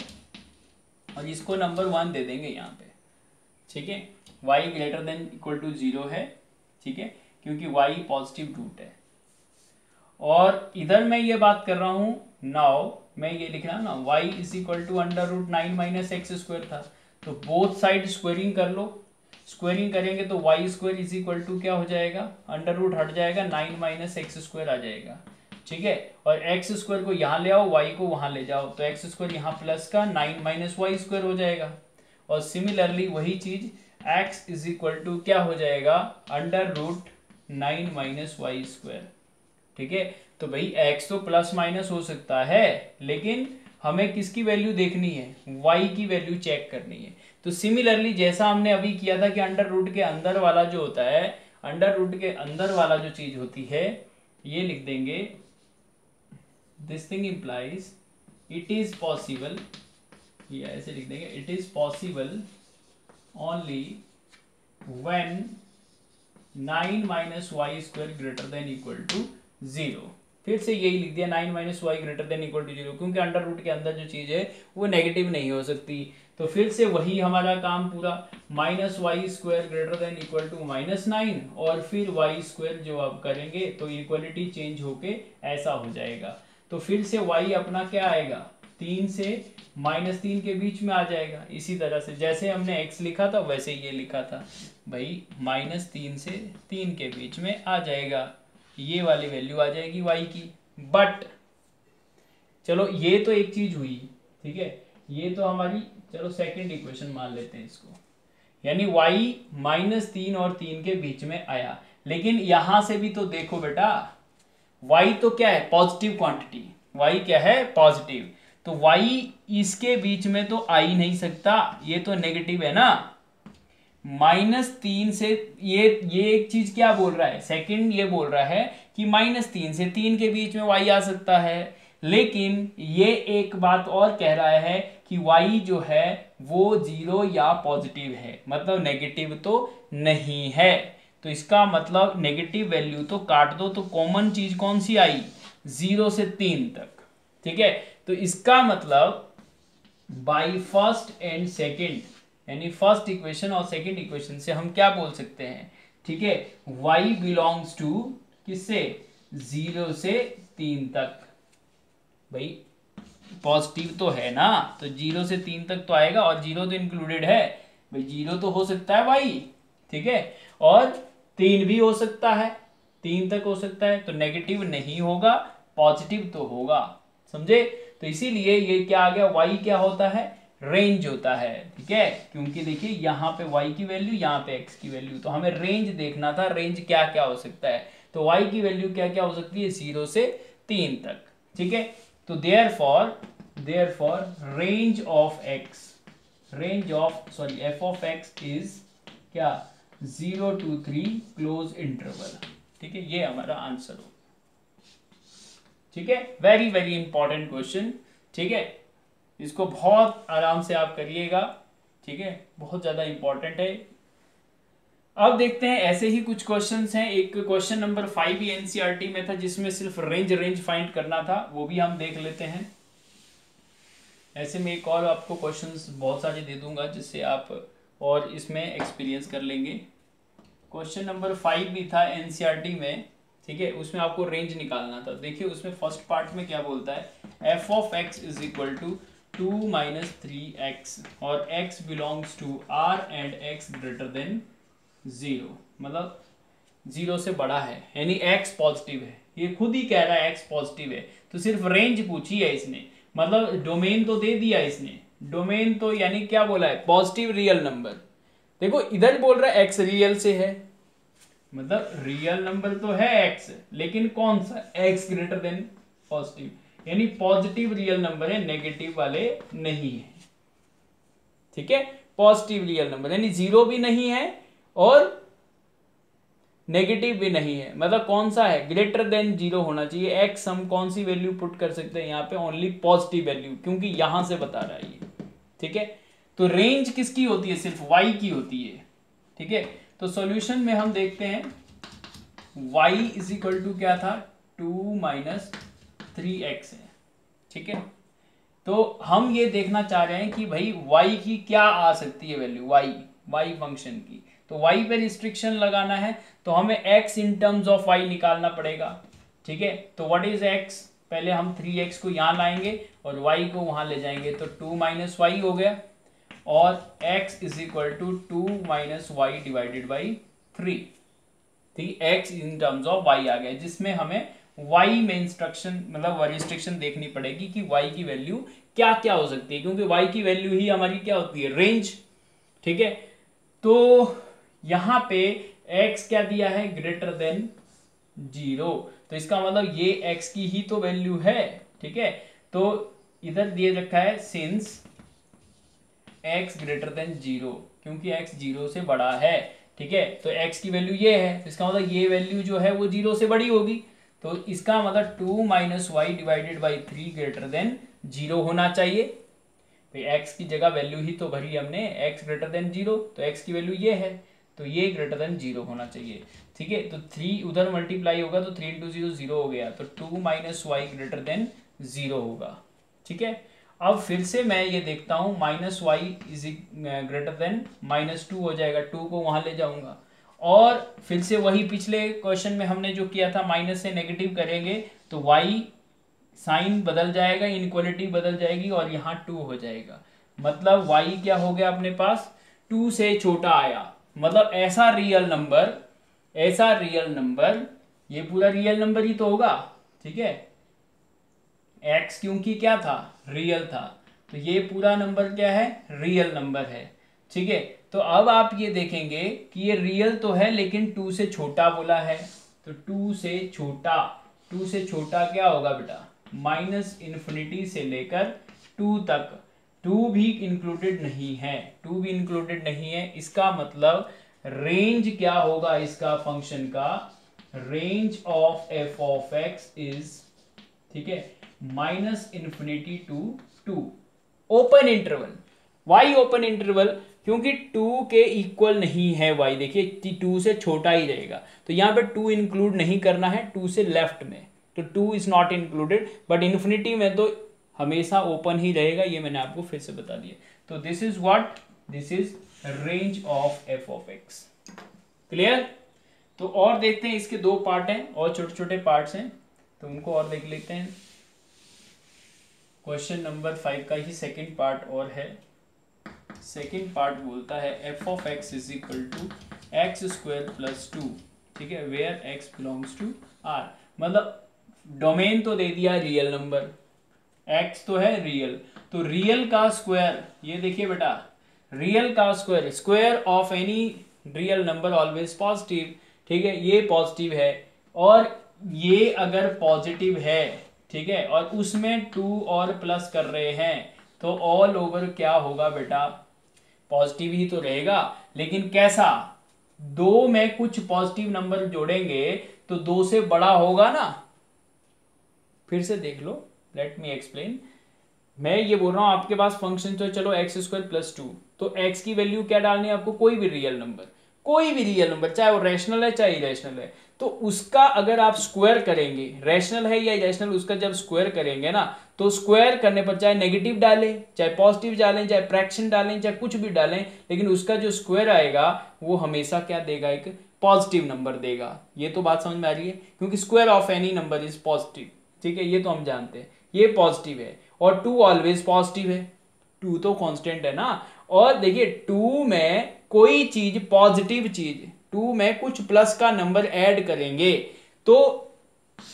और इसको नंबर 1 दे देंगे यहाँ पे, ठीक है। y greater than equal to 0 है, ठीक है, क्योंकि y पॉजिटिव रूट है। और इधर मैं ये बात कर रहा हूं, नाउ मैं ये लिख रहा हूं ना, y is equal to √9 - x² था, तो बोथ साइड स्क्वेयरिंग कर लो। स्क्वेयरिंग करेंगे तो y² इज इक्वल टू क्या हो जाएगा, अंडर रूट हट जाएगा, 9 - x² आ जाएगा, ठीक है, और एक्स स्क्वायर को यहाँ ले आओ, वाई को वहां ले जाओ, तो एक्स स्क्वायर यहाँ प्लस का 9 माइनस वाई स्क्वायर हो जाएगा। और सिमिलरली वही चीज एक्स इज इक्वल टू क्या हो जाएगा, under root 9 minus y square. ठीक है, तो भाई एक्स तो प्लस माइनस हो सकता है, लेकिन हमें किसकी वैल्यू देखनी है, वाई की वैल्यू चेक करनी है। तो सिमिलरली जैसा हमने अभी किया था कि अंडर रूट के अंदर वाला जो होता है, अंडर रूट के अंदर वाला जो चीज होती है, ये लिख देंगे, this thing implies it is possible, ये ऐसे लिख देंगे, it is possible only when 9 minus y square greater than equal to 0। फिर से यही लिख दिया, 9 minus y greater than equal to 0, क्योंकि अंडर रूट के अंदर जो चीज है वो नेगेटिव नहीं हो सकती। तो फिर से वही हमारा काम पूरा, minus y square greater than equal to -9, और फिर वाई स्क्वायर जो आप करेंगे तो इक्वलिटी चेंज होके ऐसा हो जाएगा। तो फिर से वाई अपना क्या आएगा, 3 से -3 के बीच में आ जाएगा। इसी तरह से जैसे हमने x लिखा था वैसे ये लिखा था भाई, -3 से 3 के बीच में आ जाएगा, ये वाली वैल्यू आ जाएगी y की। बट चलो ये तो एक चीज हुई, ठीक है, ये तो हमारी, चलो सेकंड इक्वेशन मान लेते हैं इसको, यानी y -3 और 3 के बीच में आया। लेकिन यहां से भी तो देखो बेटा, y तो क्या है, पॉजिटिव क्वांटिटी, y क्या है, पॉजिटिव, तो y इसके बीच में तो आ ही नहीं सकता, ये तो नेगेटिव है ना। -3 से ये एक चीज क्या बोल रहा है, सेकंड ये बोल रहा है कि -3 से 3 के बीच में y आ सकता है, लेकिन ये एक बात और कह रहा है कि y जो है वो 0 या पॉजिटिव है, मतलब नेगेटिव तो नहीं है। तो इसका मतलब नेगेटिव वैल्यू तो काट दो, तो कॉमन चीज कौन सी आई, 0 से 3 तक। ठीक है, तो इसका मतलब बाई फर्स्ट एंड सेकंड, यानी फर्स्ट इक्वेशन और सेकंड इक्वेशन से हम क्या बोल सकते हैं, ठीक है, y बिलोंग्स टू किससे, 0 से 3 तक। भाई पॉजिटिव तो है ना, तो 0 से 3 तक तो आएगा, और 0 तो इंक्लूडेड है, भाई 0 तो हो सकता है y, ठीक है, और 3 भी हो सकता है, 3 तक हो सकता है, तो नेगेटिव नहीं होगा, पॉजिटिव तो होगा, समझे। तो इसीलिए ये क्या आ गया, y क्या होता है, रेंज होता है, ठीक है, क्योंकि देखिए यहाँ पे y की वैल्यू, यहाँ पे x की वैल्यू, तो हमें रेंज देखना था, रेंज क्या क्या हो सकता है, तो y की वैल्यू क्या क्या हो सकती है, 0 से 3 तक, ठीक है। तो therefore range of x, range of sorry f of x is क्या, 0 to 3 क्लोज इंटरवल, ठीक है, ये हमारा आंसर हो, ठीक है। वेरी वेरी इंपॉर्टेंट क्वेश्चन, ठीक है, इसको बहुत आराम से आप करिएगा, ठीक है, बहुत ज्यादा इंपॉर्टेंट है। अब देखते हैं ऐसे ही कुछ क्वेश्चंस हैं, एक क्वेश्चन नंबर 5 ही एनसीईआरटी में था जिसमें सिर्फ रेंज फाइंड करना था, वो भी हम देख लेते हैं। ऐसे में एक और आपको क्वेश्चंस बहुत सारे दे दूंगा जिससे आप और इसमें एक्सपीरियंस कर लेंगे। क्वेश्चन नंबर 5 भी था एनसीईआरटी में, ठीक है, उसमें आपको रेंज निकालना था। देखिए उसमें फर्स्ट पार्ट में क्या बोलता है, f of x is equal to 2 minus 3x और x belongs to r and x greater than 0, मतलब 0 से बड़ा है, यानी x पॉजिटिव है, ये खुद ही कह रहा है x पॉजिटिव है, तो सिर्फ रेंज पूछी है इसने, मतलब डोमेन तो दे दिया इसने, डोमेन तो यानी क्या बोला है, पॉजिटिव रियल नंबर। देखो इधर बोल रहा है x रियल से है, मतलब रियल नंबर तो है x, लेकिन कौन सा, x ग्रेटर देन पॉजिटिव, यानी पॉजिटिव रियल नंबर है, नेगेटिव वाले नहीं है, ठीक है, पॉजिटिव रियल नंबर, यानी 0 भी नहीं है और नेगेटिव भी नहीं है, मतलब कौन सा है, ग्रेटर देन 0 होना चाहिए। x हम कौन सी वैल्यू पुट कर सकते हैं यहाँ पे, ओनली पॉजिटिव वैल्यू, क्योंकि यहां से बता रहा है ये, ठीक है। तो रेंज किसकी होती है, सिर्फ y की होती है, ठीक है। तो सॉल्यूशन में हम देखते हैं y इज इक्वल टू क्या था, 2 माइनस 3x है, ठीक है। तो हम ये देखना चाह रहे हैं कि भाई y की क्या आ सकती है वैल्यू, y फंक्शन की, तो y पे रिस्ट्रिक्शन लगाना है, तो हमें x in terms of y निकालना पड़ेगा, ठीक है। तो व्हाट इज x, पहले हम 3x को यहाँ लाएंगे और y को वहां ले जाएंगे, तो 2 माइनस वाई हो गया, और x is equal to 2 minus y divided by 3, ठीक, x in terms of y आ गया, जिसमें हमें वाई में इंस्ट्रक्शन मतलब रिस्ट्रिक्शन देखनी पड़ेगी कि वाई की वैल्यू क्या क्या हो सकती है, क्योंकि वाई की वैल्यू ही हमारी क्या होती है, रेंज। ठीक है, तो यहां पे x क्या दिया है, ग्रेटर देन 0, तो इसका मतलब ये x की ही तो वैल्यू है। ठीक है, तो इधर दिए रखा है सिंस x ग्रेटर देन 0, क्योंकि x 0 से बड़ा है। ठीक है, तो x की वैल्यू ये है, तो इसका मतलब ये वैल्यू जो है वो 0 से बड़ी होगी, तो इसका मतलब 2 minus y divided by 3 greater than 0 होना चाहिए। तो x की जगह वैल्यू ही तो भरी हमने, x ग्रेटर देन 0, तो x की वैल्यू ये है, तो ये ग्रेटर देन 0 होना चाहिए। ठीक है, तो 3 उधर मल्टीप्लाई होगा तो 3 इंटू 0 0 हो गया, तो 2 माइनस वाई ग्रेटर देन 0 होगा। ठीक है, अब फिर से मैं ये देखता हूँ, minus y is greater than -2 हो जाएगा, 2 को वहां ले जाऊंगा, और फिर से वही पिछले क्वेश्चन में हमने जो किया था, माइनस से नेगेटिव करेंगे तो y साइन बदल जाएगा, इनइक्वालिटी बदल जाएगी और यहाँ 2 हो जाएगा, मतलब y क्या हो गया अपने पास, 2 से छोटा आया। मतलब ऐसा रियल नंबर, ये पूरा रियल नंबर ही तो होगा। ठीक है, x क्योंकि क्या था, रियल था, तो ये पूरा नंबर क्या है, रियल नंबर है। ठीक है, तो अब आप ये देखेंगे कि ये रियल तो है लेकिन 2 से छोटा बोला है, तो 2 से छोटा क्या होगा बेटा, माइनस इन्फिनिटी से लेकर 2 तक, 2 भी इंक्लूडेड नहीं है, इसका मतलब रेंज क्या होगा इसका फंक्शन का, range of F of x is, ठीक है, minus infinity to 2, open interval, why open interval, क्योंकि 2 के इक्वल नहीं है वाई, देखिए 2 से छोटा ही रहेगा, तो यहाँ पे 2 इंक्लूड नहीं करना है, 2 से लेफ्ट में, तो 2 is not included, but infinity में तो हमेशा ओपन ही रहेगा, ये मैंने आपको फिर से बता दिया। तो this is range of F of x. Clear? तो और देखते हैं, इसके 2 पार्ट हैं और छोटे छोटे पार्ट्स हैं, तो उनको और देख लेते हैं। क्वेश्चन नंबर 5 का ही सेकंड पार्ट और है। सेकंड पार्ट बोलता है f of x is equal to x square plus 2, ठीक है, where x belongs to R, मतलब डोमेन तो दे दिया रियल नंबर, एक्स तो है रियल, तो रियल का स्क्वायर, ये देखिए बेटा, रियल का square of any real number always positive. ठीक है, ये पॉजिटिव है, और ये अगर पॉजिटिव है, ठीक है, और उसमें 2 और प्लस कर रहे हैं, तो ऑल ओवर क्या होगा बेटा, पॉजिटिव ही तो रहेगा, लेकिन कैसा, 2 में कुछ पॉजिटिव नंबर जोड़ेंगे तो 2 से बड़ा होगा ना। फिर से देख लो, लेट मी एक्सप्लेन, मैं ये बोल रहा हूं आपके पास फंक्शन तो चलो एक्स स्क्वायर प्लस 2, तो एक्स की वैल्यू क्या डालनी है आपको, कोई भी रियल नंबर, चाहे वो रैशनल है चाहे इरेशनल है, तो उसका अगर आप स्क्वायर करेंगे, रैशनल है या इरेशनल, उसका जब स्क्वायर करेंगे ना, तो स्क्वायर करने पर चाहे नेगेटिव डालें, चाहे पॉजिटिव डालें, चाहे फ्रैक्शन डालें, चाहे कुछ भी डालें, लेकिन उसका जो स्क्वायर आएगा वो हमेशा क्या देगा, एक पॉजिटिव नंबर देगा। ये तो बात समझ में आ रही है, क्योंकि square of any number is positive. ठीक है, ये तो हम जानते हैं, ये पॉजिटिव है, और 2 ऑलवेज पॉजिटिव है, 2 तो कांस्टेंट है ना। और देखिए 2 में कोई चीज पॉजिटिव चीज, 2 में कुछ प्लस का नंबर ऐड करेंगे तो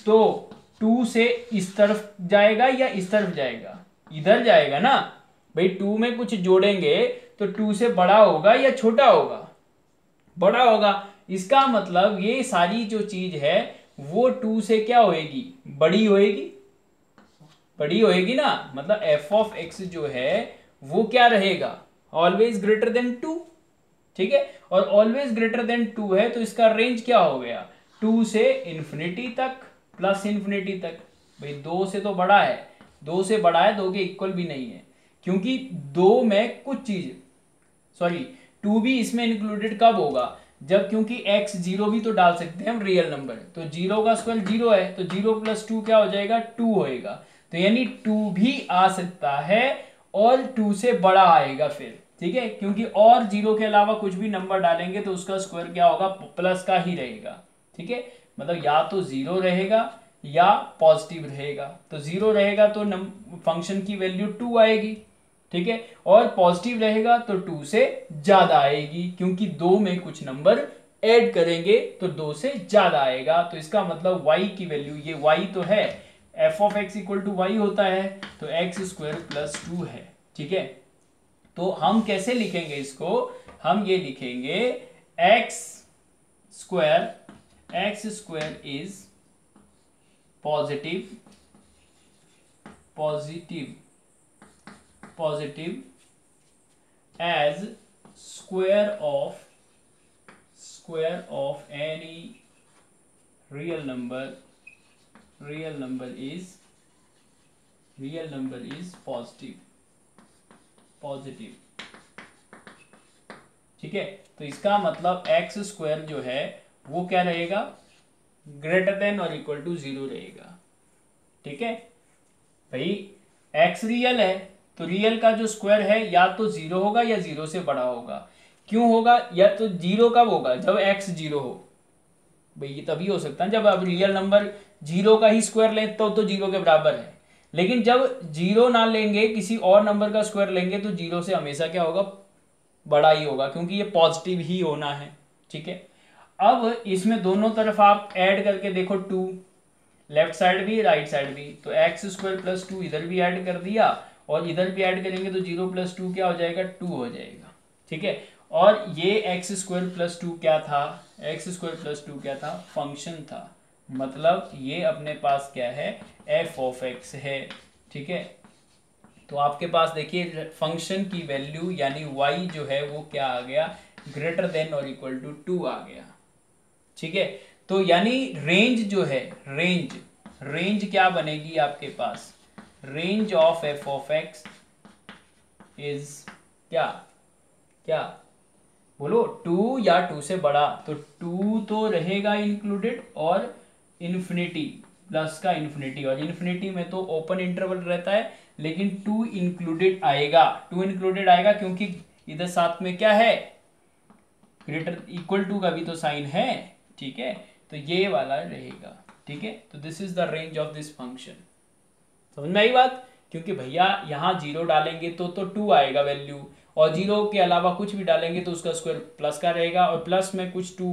2 से इस तरफ जाएगा या इस तरफ जाएगा, इधर जाएगा ना भाई, 2 में कुछ जोड़ेंगे तो 2 से बड़ा होगा या छोटा होगा, बड़ा होगा। इसका मतलब ये सारी जो चीज है वो 2 से क्या होएगी, बड़ी होएगी ना, मतलब एफ ऑफ एक्स जो है वो क्या रहेगा, ऑलवेज ग्रेटर देन 2। ठीक है, और ऑलवेज ग्रेटर देन 2 है, तो इसका रेंज क्या हो गया, 2 से इन्फिनिटी तक प्लस इन्फिनिटी तक। भाई 2 से तो बड़ा है, 2 से बड़ा है, 2 के इक्वल भी नहीं है, क्योंकि 2 में कुछ चीज, सॉरी 2 भी इसमें इंक्लूडेड कब होगा, जब, क्योंकि x 0 भी तो डाल सकते हैं हम रियल नंबर, तो 0 का स्क्वायर 0 है, तो 0 प्लस 2 क्या हो जाएगा, 2 होएगा, तो यानी 2 भी आ सकता है और 2 से बड़ा आएगा फिर। ठीक है, क्योंकि और 0 के अलावा कुछ भी नंबर डालेंगे तो उसका स्क्वायर क्या होगा, प्लस का ही रहेगा। ठीक है, मतलब या तो 0 रहेगा या पॉजिटिव रहेगा, तो 0 रहेगा तो फंक्शन की वैल्यू 2 आएगी। ठीक है, और पॉजिटिव रहेगा तो 2 से ज्यादा आएगी, क्योंकि 2 में कुछ नंबर ऐड करेंगे तो 2 से ज्यादा आएगा। तो इसका मतलब y की वैल्यू, ये y तो है, f of x equal to y होता है, तो एक्स स्क्वायर प्लस 2 है। ठीक है, तो हम कैसे लिखेंगे इसको, हम ये लिखेंगे x square is positive as square of any real number is positive. ठीक है, तो इसका मतलब एक्स स्क्वायर जो है वो क्या रहेगा, ग्रेटर देन और इक्वल टू 0 रहेगा। ठीक है भाई, एक्स रियल है तो रियल का जो स्क्वायर है या तो 0 होगा या 0 से बड़ा होगा। क्यों होगा, या तो 0 कब होगा, जब एक्स 0 हो। भाई ये तभी हो सकता है जब आप रियल नंबर 0 का ही स्क्वायर लें तो 0 के बराबर है। लेकिन जब 0 ना लेंगे, किसी और नंबर का स्क्वायर लेंगे तो 0 से हमेशा क्या होगा, बड़ा ही होगा, क्योंकि ये पॉजिटिव ही होना है। ठीक है, अब इसमें दोनों तरफ आप ऐड करके देखो 2, लेफ्ट साइड भी राइट साइड भी, तो एक्स स्क्वायर प्लस 2 इधर भी ऐड कर दिया और इधर भी ऐड करेंगे तो 0 प्लस 2 क्या हो जाएगा, 2 हो जाएगा। ठीक है, और ये एक्स स्क्वायर प्लस 2 क्या था, एक्स स्क्वायर प्लस 2 क्या था, फंक्शन था, मतलब ये अपने पास क्या है, एफ ऑफ एक्स है। ठीक है, तो आपके पास देखिए फंक्शन की वैल्यू यानी y जो है वो क्या आ गया, ग्रेटर देन और इक्वल टू 2 आ गया। ठीक है, तो यानी रेंज जो है, रेंज क्या बनेगी आपके पास, range of F of x is क्या बोलो, 2 या 2 से बड़ा, तो 2 तो रहेगा इंक्लूडेड और इन्फिनिटी, प्लस का इन्फिनिटी, और इन्फिनिटी में तो ओपन इंटरवल रहता है, लेकिन 2 इंक्लूडेड आएगा क्योंकि इधर साथ में क्या है, ग्रेटर इक्वल टू का भी तो साइन है। ठीक है, तो ये वाला रहेगा। ठीक है, तो this is the range of this function. समझ में आई बात, क्योंकि भैया यहाँ 0 डालेंगे तो 2 आएगा वैल्यू, और 0 के अलावा कुछ भी डालेंगे तो उसका स्क्वायर प्लस का रहेगा, और प्लस में कुछ 2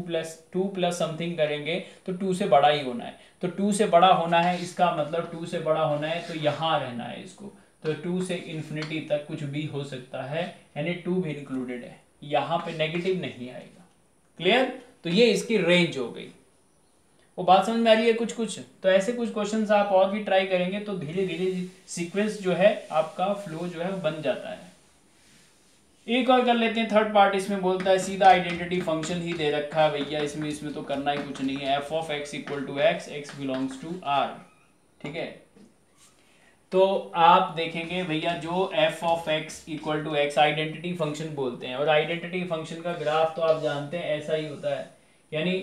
प्लस समथिंग करेंगे तो 2 से बड़ा ही होना है। तो 2 से बड़ा होना है, इसका मतलब 2 से बड़ा होना है तो यहाँ रहना है इसको, तो 2 से इन्फिनिटी तक कुछ भी हो सकता है, यानी 2 भी इंक्लूडेड है, यहाँ पे नेगेटिव नहीं आएगा। क्लियर, तो ये इसकी रेंज हो गई। वो बात समझ में आ रही है कुछ, तो ऐसे कुछ क्वेश्चंस आप और भी ट्राई करेंगे तो धीरे धीरे सीक्वेंस जो है आपका फ्लो जो है बन जाता है। एक और कर लेते हैं थर्ड पार्ट, इसमें बोलता है सीधा आइडेंटिटी फंक्शन ही दे रखा है भैया, इसमें तो करना ही कुछ नहीं है, f of x equal to x, x belongs to R. ठीक है, तो आप देखेंगे भैया जो f of x equal to x identity function बोलते हैं, और आइडेंटिटी फंक्शन का ग्राफ तो आप जानते हैं ऐसा ही होता है, यानी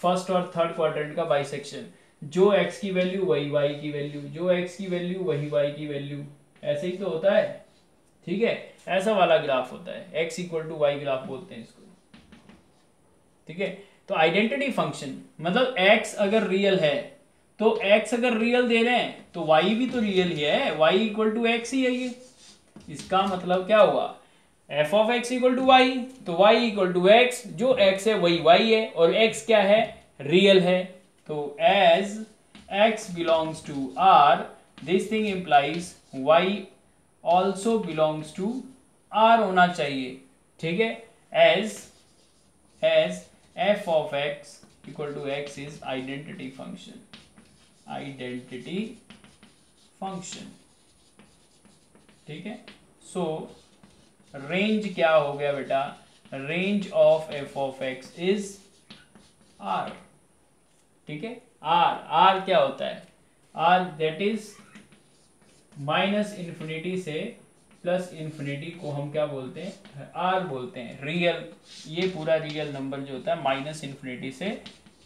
फर्स्ट और थर्ड क्वाड्रेंट का बाइसेक्शन, जो x की वैल्यू वही y की वैल्यू, जो x की वैल्यू वही y की वैल्यू, ऐसे ही तो होता है। ठीक है, ऐसा वाला ग्राफ होता है, x equal to y graph बोलते हैं इसको। ठीक है, तो आइडेंटिटी फंक्शन मतलब x अगर रियल है तो x अगर रियल दे रहे हैं तो y भी तो रियल ही है, y इक्वल टू एक्स ही है ये। इसका मतलब क्या हुआ, f of x equal to y, तो y इक्वल टू एक्स, जो x है वही y है, और x क्या है, रियल है। तो as x belongs to r, this thing implies y also belongs to r होना चाहिए। ठीक है, as f of x equal to x is identity function, ठीक है, सो रेंज क्या हो गया बेटा, range of F of x is R. ठीक है, आर क्या होता है, R that is minus infinity से प्लस इन्फिनिटी को हम क्या बोलते हैं, आर बोलते हैं। रियल, ये पूरा रियल नंबर जो होता है माइनस इन्फिनिटी से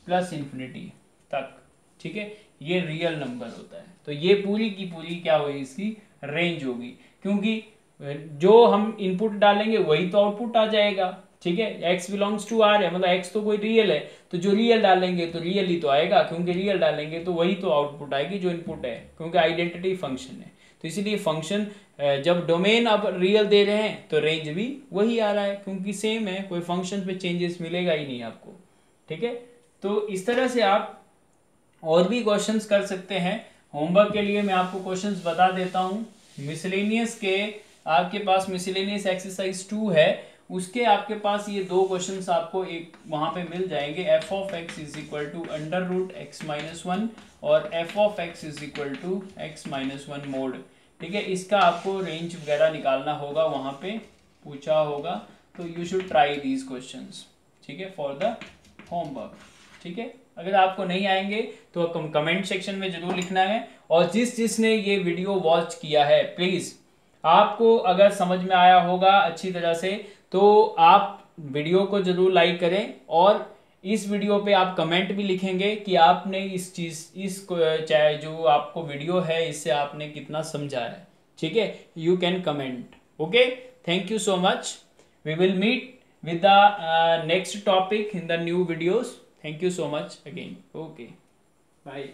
प्लस इन्फिनिटी तक, ठीक है, ये रियल नंबर होता है। तो ये पूरी की पूरी क्या होगी, इसकी रेंज होगी, क्योंकि जो हम इनपुट डालेंगे वही तो आउटपुट आ जाएगा। ठीक है, x बिलोंग्स टू r है, मतलब x तो कोई रियल है, तो जो रियल डालेंगे तो रियल ही तो आएगा, क्योंकि रियल डालेंगे तो वही तो आउटपुट आएगी जो इनपुट है, क्योंकि आइडेंटिटी फंक्शन है। तो इसीलिए फंक्शन जब डोमेन अब रियल दे रहे हैं तो रेंज भी वही आ रहा है, क्योंकि सेम है, कोई फंक्शन पे चेंजेस मिलेगा ही नहीं आपको। ठीक है, तो इस तरह से आप और भी क्वेश्चंस कर सकते हैं। होमवर्क के लिए मैं आपको क्वेश्चंस बता देता हूँ। मिसलेनियस के आपके पास मिसलेनियस एक्सरसाइज 2 है, उसके आपके पास ये दो क्वेश्चंस आपको एक वहां पे मिल जाएंगे। F of x is equal to under root x minus one और f of x is equal to x minus one mod. ठीक है, इसका आपको रेंज वगैरह निकालना होगा, वहां पे पूछा होगा, तो you should try these questions. ठीक है, फॉर द होमवर्क। ठीक है, अगर आपको नहीं आएंगे तो कमेंट सेक्शन में जरूर लिखना है। और जिसने ये वीडियो वॉच किया है, प्लीज आपको अगर समझ में आया होगा अच्छी तरह से तो आप वीडियो को जरूर लाइक करें, और इस वीडियो पे आप कमेंट भी लिखेंगे कि आपने इस चीज चाहे जो आपको वीडियो है इससे आपने कितना समझा है। ठीक है, you can comment. Okay, thank you so much. We will meet with the next topic in the new videos. Thank you so much again. Okay, bye.